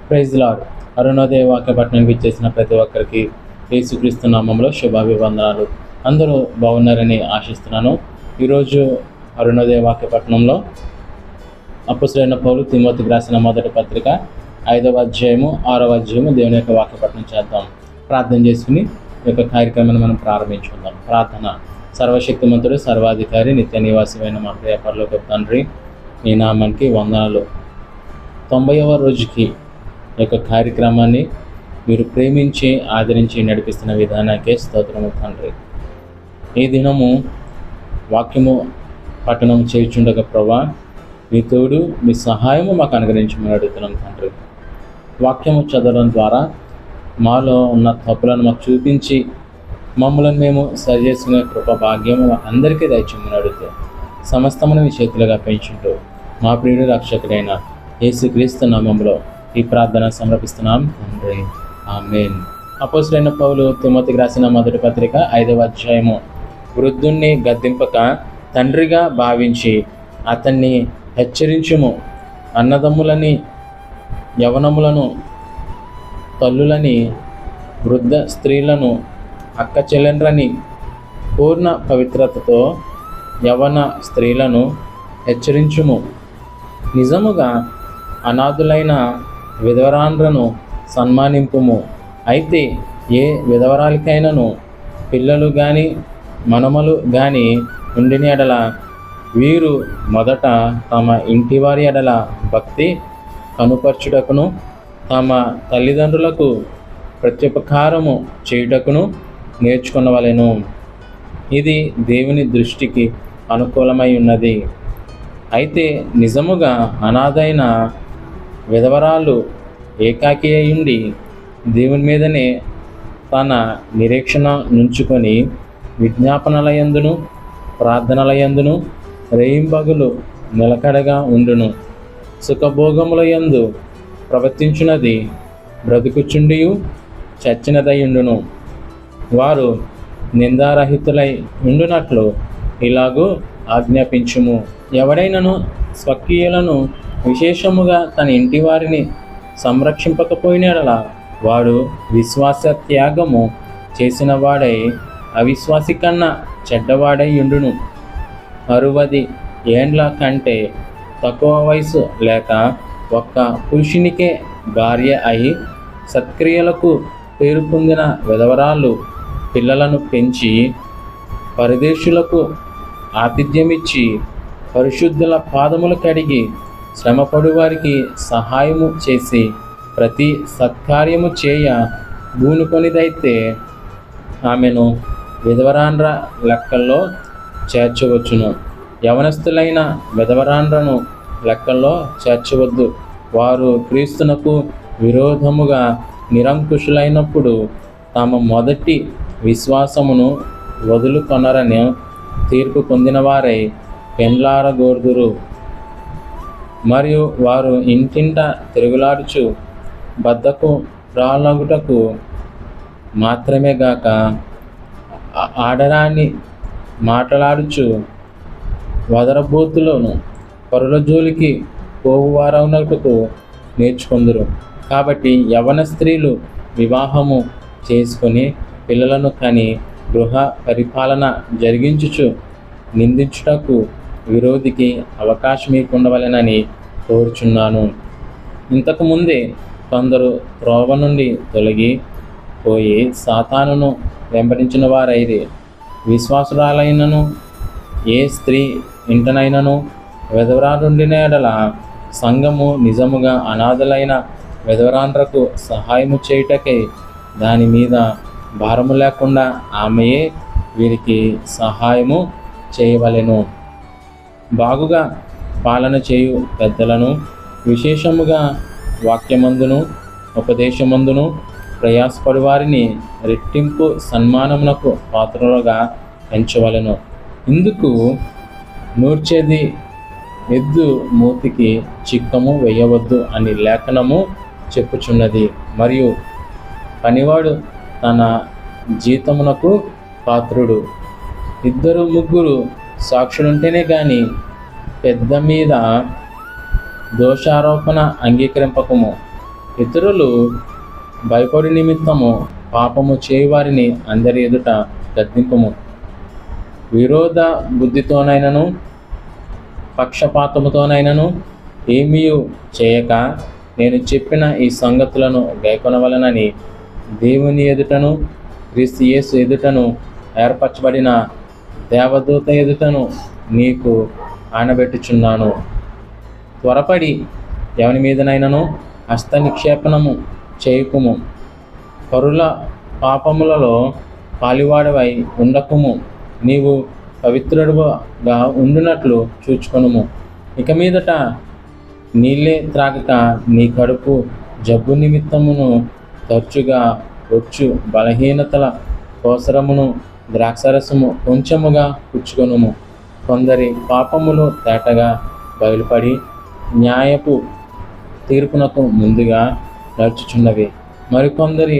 Praise lord. Arunodaya వాక్య పట్టణానికి ఇచ్చేసిన ప్రతి ఒక్కరికి యేసుక్రీస్తు నామంలో శుభాభివందనాలు. అందరూ బాగున్నారని ఆశిస్తున్నాను. ఈరోజు అరుణోదయ వాక్య పట్టణంలో అపొస్తలుడైన పౌలు తిమోతికి రాసిన మొదటి పత్రిక 5వ అధ్యాయము 6వ అధ్యాయము దేవుని యొక్క వాక్య పట్టణం చేద్దాం. ప్రార్థన చేసుకుని ఈ యొక్క కార్యక్రమాన్ని మనం ప్రారంభించుకుందాం. ప్రార్థన. సర్వశక్తిమంతుడు, సర్వాధికారి, నిత్య నివాసమైన మా ప్రియ పరలోకపు తండ్రి, నీ నామానికి వందనాలు. 90వ రోజుకి ఈ యొక్క కార్యక్రమాన్ని మీరు ప్రేమించి ఆదరించి నడిపిస్తున్న విధానానికే స్తోత్రము తండ్రి. ఈ దినము వాక్యము పఠనం చేయుచుండగా ప్రభా, మీ తోడు, మీ సహాయము మాకు అనుగ్రహించమని అడుగుతున్నాం తండ్రి. వాక్యము చదవడం ద్వారా మాలో ఉన్న తప్పులను మాకు చూపించి మమ్మల్ని మేము సరి చేసుకునే కృప భాగ్యము అందరికీ దయచేయమని అడుగుతూ సమస్తమును మీ చేతులుగా పెంచుంటూ మా ప్రియుడు రక్షకుడైన యేసుక్రీస్తు నామములో ఈ ప్రార్థన సమర్పిస్తున్నాం తండ్రి. ఆమేన్. అపొస్తలుడైన పౌలు తిమోతికి రాసిన మొదటి పత్రిక 5వ అధ్యాయము. వృద్ధుణ్ణి గద్దింపక తండ్రిగా భావించి అతన్ని హెచ్చరించుము. అన్నదమ్ములని, యవనములను, తల్లులని, వృద్ధ స్త్రీలను, అక్క చెల్లెండ్రని పూర్ణ పవిత్రతతో యవన స్త్రీలను హెచ్చరించుము. నిజముగా అనాథులైన విధవరాండ్రను సన్మానింపుము. అయితే ఏ విధవరాలికైనను పిల్లలు గాని మనమలు గాని ఉండిన ఎడల వీరు మొదట తమ ఇంటివారి ఎడల భక్తి కనుపర్చుటకును తమ తల్లిదండ్రులకు ప్రత్యుపకారము చేయుటకును నేర్చుకునవలెను. ఇది దేవుని దృష్టికి అనుకూలమై ఉన్నది. అయితే నిజముగా అనాథైన విధవరాలు ఏకాకి అయ్యుండి దేవుని మీదనే తన నిరీక్షణ నుంచుకొని విజ్ఞాపనలయందును ప్రార్థనలయందును రేయింబగులు నిలకడగా ఉండును. సుఖభోగములయందు ప్రవర్తించున్నది బ్రతుకుచుండియు చచ్చినదయుండును. వారు నిందారహితులై ఉండునట్లు ఇలాగూ ఆజ్ఞాపించుము. ఎవడైనను స్వకీయులను విశేషముగా తన ఇంటి వారిని సంరక్షింపకపోయినలా వాడు విశ్వాస త్యాగము చేసిన వాడై అవిశ్వాసి కన్నా చెడ్డవాడై ఉండును. 60 ఏండ్ల కంటే తక్కువ వయసు లేక ఒక్క పురుషునికే భార్య అయి సత్క్రియలకు పేరు పొందిన విధవరాలు పిల్లలను పెంచి పరదేశులకు ఆతిథ్యమిచ్చి పరిశుద్ధుల పాదములు కడిగి శ్రమపడు వారికి సహాయము చేసి ప్రతి సత్కార్యము చేయ పూనుకొనిదైతే ఆమెను విధవరాండ్ర లెక్కల్లో చేర్చవచ్చును. యవనస్తులైన విధవరాండ్రను లెక్కల్లో చేర్చవద్దు. వారు క్రీస్తునకు విరోధముగా నిరంకుశులైనప్పుడు తమ మొదటి విశ్వాసమును వదులుకొనరని తీర్పు పొందిన వారై పెండ్లారగోర్దురు. మరియు వారు ఇంటింట తిరుగులాడుచు బద్దకు రాలగుటకు మాత్రమే గాక ఆడరాని మాటలాడుచు వదరబోతులను పరుల జోలికి పోవువారవునకు నేర్చుకుందరు. కాబట్టి యవన స్త్రీలు వివాహము చేసుకొని పిల్లలను కని గృహ పరిపాలన జరిగించుచు నిందించుటకు విరోధికి అవకాశం ఇవ్వకుండవలెనని కోరుచున్నాను. ఇంతకుముందే కొందరు త్రోవ నుండి తొలగి పోయి సాతానును వెంబడించిన వారైరి. విశ్వాసురాలైనను ఏ స్త్రీ ఇంటనైనను విధవరాలుండిన ఎడల సంఘము నిజముగా అనాథలైన విధవరాండ్రకు సహాయము చేయుటకై దాని మీద భారము లేకుండా ఆమెయే వీరికి సహాయము చేయవలెను. బాగుగా పాలన చేయు పెద్దలను విశేషముగా వాక్యమందును ఉపదేశమందును ప్రయాసపడు వారిని రెట్టింపు సన్మానమునకు పాత్రలుగా ఎంచవలెను. ఇందుకు నూర్చేది ఎద్దు మూతికి చిక్కము వేయవద్దు అని లేఖనము చెప్పుచున్నది. మరియు పనివాడు తన జీతమునకు పాత్రుడు. 2-3 సాక్షులుంటేనే కానీ పెద్ద మీద దోషారోపణ అంగీకరింపకము. ఇతరులు భయపడి నిమిత్తము పాపము చేయవారిని అందరి ఎదుట గద్దింపము. విరోధ బుద్ధితోనైనను పక్షపాతముతోనైనను ఏమీ చేయక నేను చెప్పిన ఈ సంగతులను గైకొనవలనని దేవుని ఎదుటను క్రీస్తు యేసు ఎదుటను ఏర్పరచబడిన దేవదూత ఎదుటను నీకు ఆనబెట్టుచున్నాను. త్వరపడి ఎవని మీదనైనను హస్త నిక్షేపణము చేయకుము. పరుల పాపములలో పాలివాడవై ఉండకుము. నీవు పవిత్రుడుగా ఉండునట్లు చూచుకొనుము. ఇక మీదట నీళ్ళే త్రాగక నీ కడుపు జబ్బు నిమిత్తమును తరచుగా వచ్చు బలహీనతల కోసరమును ద్రాక్షరసము కొంచెముగా పుచ్చుకొనుము. కొందరి పాపములు తేటగా బయలుపడి న్యాయపు తీర్పునకు ముందుగా నడుచుచున్నవి. మరికొందరి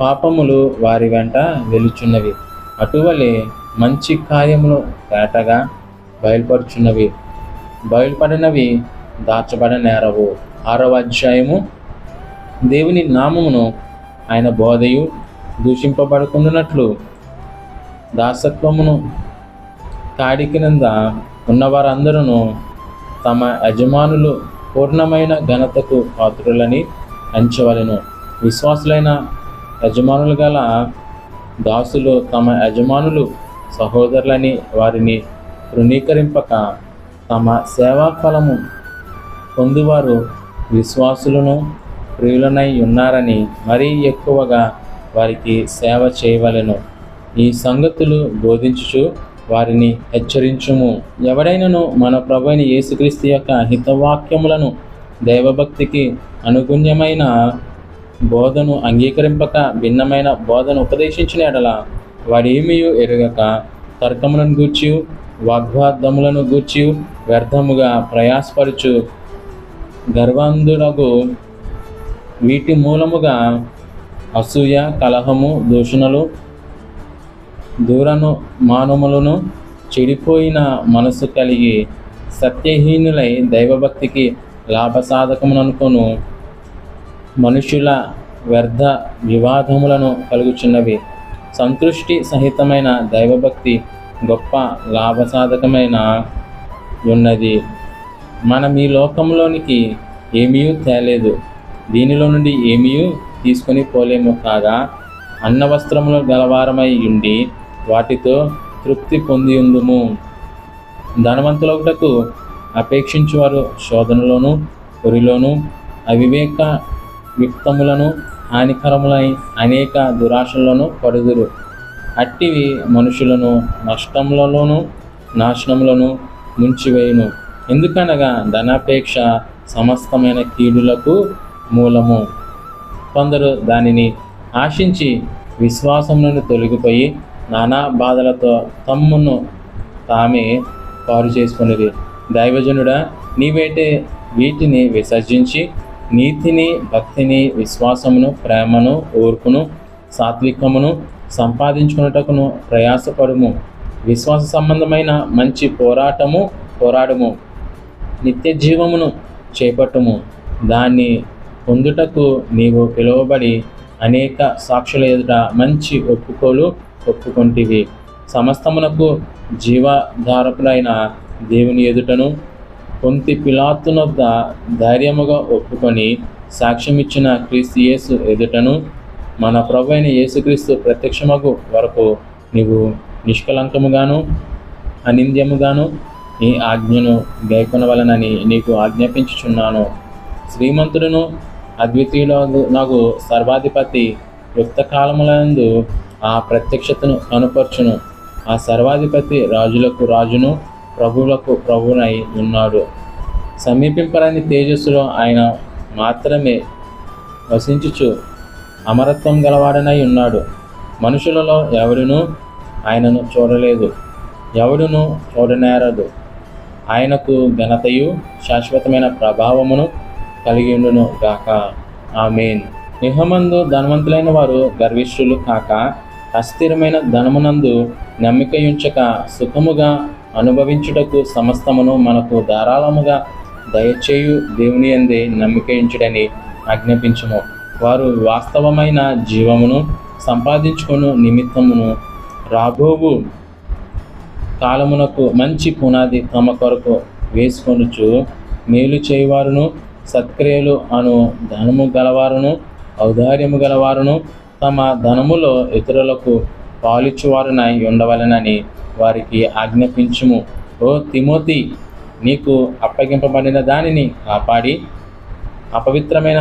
పాపములు వారి వెంట వెలుచున్నవి. అటువలే మంచి కార్యములు తేటగా బయలుపడినవి దాచబడనేరవు. 6వ అధ్యాయము. దేవుని నామమును ఆయన బోధయు దూషింపబడుకున్నట్లు దాసత్వమును కాడి క్రింద ఉన్నవారందరూ తమ యజమానులు పూర్ణమైన ఘనతకు పాత్రులని ఎంచవలెను. విశ్వాసులైన యజమానులు గల దాసులు తమ యజమానులు సహోదరులని వారిని తృణీకరింపక తమ సేవా ఫలము పొందువారు విశ్వాసులను ప్రియులనై ఉన్నారని మరీ ఎక్కువగా వారికి సేవ చేయవలెను. ఈ సంగతులు బోధించుచు వారిని హెచ్చరించుము. ఎవడైనను మన ప్రభువైన యేసుక్రీస్తు యొక్క హితవాక్యములను దైవభక్తికి అనుగుణ్యమైన బోధను అంగీకరింపక భిన్నమైన బోధను ఉపదేశించిన ఎడల వాడేమీ ఎరుగక తర్కములను గూర్చి వాగ్వాదములను గూర్చి వ్యర్థముగా ప్రయాసపరచు గర్వాంధుడగు వీటి మూలముగా అసూయ, కలహము, దూషణలు, దూరను మానములను చెడిపోయిన మనసు కలిగి సత్యహీనులై దైవభక్తికి లాభసాధకముననుకొను మనుషుల వ్యర్థ వివాదములను కలుగుచున్నవి. సంతృష్టి సహితమైన దైవభక్తి గొప్ప లాభసాధకమైన ఉన్నది. మనం ఈ లోకంలోనికి ఏమీ తేలేదు, దీనిలో నుండి ఏమీ తీసుకొని పోలేము. కాగా అన్న వస్త్రములు గలవారమై ఉండి వాటితో తృప్తి పొంది ఉందుము. ధనవంతులొకటకు అపేక్షించువారు శోధనలోను ఉరిలోను అవివేక యుక్తములను హానికరములై అనేక దురాశలను పడుదురు. అట్టివి మనుషులను నష్టములలోను నాశనములను ముంచివేయును. ఎందుకనగా ధనాపేక్ష సమస్తమైన కీడులకు మూలము. కొందరు దానిని ఆశించి విశ్వాసం నుండి తొలగిపోయి నానా బాధలతో తమ్మును తామే పారు చేసుకునేది. దైవజనుడా, నీవైతే వీటిని విసర్జించి నీతిని, భక్తిని, విశ్వాసమును, ప్రేమను, ఓర్పును, సాత్వికమును సంపాదించుకున్నటకును ప్రయాసపడుము. విశ్వాస సంబంధమైన మంచి పోరాడము. నిత్య జీవమును చేపట్టుము. దాన్ని పొందుటకు నీవు పిలువబడి అనేక సాక్షుల ఎదుట మంచి ఒప్పుకొంటివి. సమస్తమునకు జీవాధారకుడైన దేవుని ఎదుటను పొంతి పిలాతునొద్ద ధైర్యముగా ఒప్పుకొని సాక్ష్యమిచ్చిన క్రీస్తు యేసు ఎదుటను మన ప్రభువైన యేసుక్రీస్తు ప్రత్యక్షమగు వరకు నీవు నిష్కలంకముగాను అనింద్యముగాను నీ ఆజ్ఞను గైకొనవలనని నీకు ఆజ్ఞాపించుచున్నాను. శ్రీమంతుడును అద్వితీయుడు నాకు సర్వాధిపతి యుక్తకాలములందు ఆ ప్రత్యక్షతను కనుపర్చును. ఆ సర్వాధిపతి రాజులకు రాజును ప్రభువులకు ప్రభువునై ఉన్నాడు. సమీపింపరాని తేజస్సులో ఆయన మాత్రమే వసించుచు అమరత్వం గలవాడనై ఉన్నాడు. మనుషులలో ఎవడునూ ఆయనను చూడలేదు, ఎవడునూ చూడనేరదు. ఆయనకు ఘనతయు శాశ్వతమైన ప్రభావమును కలిగి ఉండును గాక. ఆమేన్. ఇహమందు ధనవంతులైన వారు గర్విష్ఠులు కాక అస్థిరమైన ధనమునందు నమ్మికయుంచక సుఖముగా అనుభవించుటకు సమస్తమును మనకు ధారాళముగా దయచేయు దేవుని యందే నమ్మికయుంచుడని ఆజ్ఞాపించుము. వారు వాస్తవమైన జీవమును సంపాదించుకొను నిమిత్తమును రాబోవు కాలమునకు మంచి పునాది తమ కొరకు వేసుకొనుచు మేలు చేయవారును సత్క్రియలు అను ధనము గలవారును ఔదార్యము గలవారును తమ ధనములో ఇతరులకు పాలిచ్చువారునై ఉండవలెనని వారికి ఆజ్ఞాపించుము. ఓ తిమోతి, నీకు అప్పగింపబడిన దానిని కాపాడి అపవిత్రమైన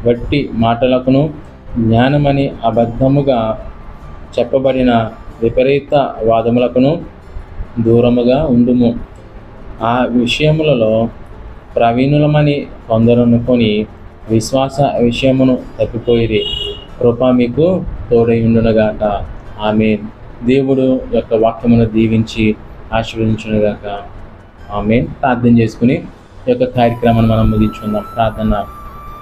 వట్టి మాటలకును జ్ఞానమని అబద్ధముగా చెప్పబడిన విపరీత వాదములకును దూరముగా ఉండుము. ఆ విషయములలో ప్రవీణులమని కొందరనుకొని విశ్వాస విషయమును తప్పిపోయిరి. కృప మీకు తోడై ఉండునుగాక. ఆమేన్. దేవుడు యొక్క వాక్యమును దీవించి ఆశీర్వదించునుగాక. ఆమేన్. ప్రార్థన చేసుకుని ఈ యొక్క కార్యక్రమాన్ని మనం ముగించుకుందాం. ప్రార్థన.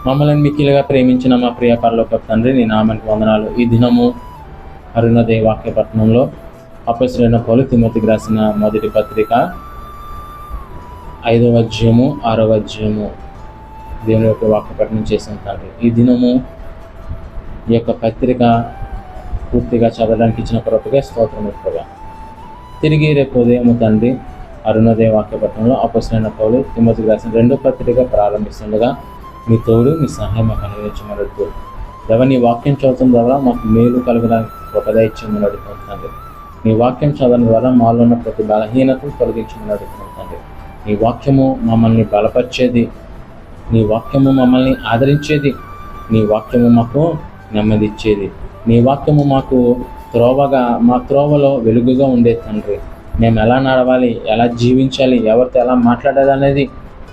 మమ్మల్ని మిక్కిలిగా ప్రేమించిన మా ప్రియ పరలోక తండ్రి, నీ నామానికి వందనాలు. ఈ దినము అరుణోదయ వాక్య పట్టణంలో అపొస్తలుడైన పౌలు తిమోతికి రాసిన మొదటి పత్రిక 5వ అధ్యాయము 6వ అధ్యాయము దేవుని యొక్క వాక్య పఠనం చేసిన తండ్రి, ఈ దినము ఈ యొక్క పత్రిక పూర్తిగా చదవడానికి ఇచ్చిన కృపగా స్తోత్రం ఎక్కువగా. తిరిగి రేపు ఉదయం తండ్రి అరుణోదయ వాక్య పట్టణంలో అపొస్తలుడైన పౌలు తిమోతికి రాసిన 2వ పత్రిక ప్రారంభిస్తుండగా మీ తోడు మీ సహాయం మాకు అనుగ్రహించమడుతూ నీ వాక్యం చదవడం ద్వారా మాకు మేలు కలగడానికి కృపగా ఇచ్చేమని అడుగుతున్నాం తండ్రి. నీ వాక్యం చదవడం ద్వారా మాలో ఉన్న ప్రతి బలహీనతను తొలగించమని అడుగుతున్నాం తండ్రి. నీ వాక్యము మమ్మల్ని బలపరిచేది, నీ వాక్యము మమ్మల్ని ఆదరించేది, నీ వాక్యము మాకు నెమ్మదిచ్చేది, నీ వాక్యము మాకు త్రోవగా మా త్రోవలో వెలుగుగా ఉండే తండ్రి. మేము ఎలా నడవాలి, ఎలా జీవించాలి, ఎవరితో ఎలా మాట్లాడాలి అనేది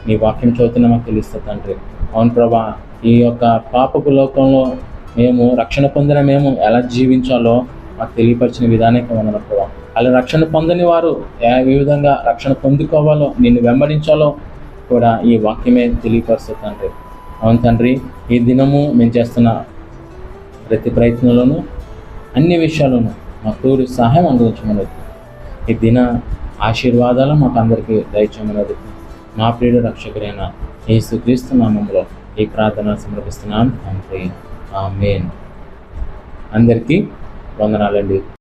నీ వాక్యం చదువుతున్నా మాకు తెలుస్తుంది తండ్రి. అవును ప్రభా, ఈ యొక్క పాపపు లోకంలో మేము రక్షణ పొందిన మేము ఎలా జీవించాలో మాకు తెలియపరిచిన విధానానికి వందనాలు ప్రభా. అలా రక్షణ పొందని వారు ఏ విధంగా రక్షణ పొందుకోవాలో, నిన్ను వెంబడించాలో కూడా ఈ వాక్యమే తెలియపరుస్తుంది తండ్రి. అవును తండ్రి, ఈ దినము మేము చేస్తున్న ప్రతి ప్రయత్నంలోనూ అన్ని విషయాల్లోనూ మాకు తోడు సహాయం అందించమన్నది. ఈ దిన ఆశీర్వాదాలు మాకు అందరికీ దయచేయమన్నది. మా ప్రియుడు రక్షకుడైన యేసుక్రీస్తు నామములో ఈ ప్రార్థన సమర్పిస్తున్నాను తండ్రి. ఆమేన్. అందరికీ వందనాలండి.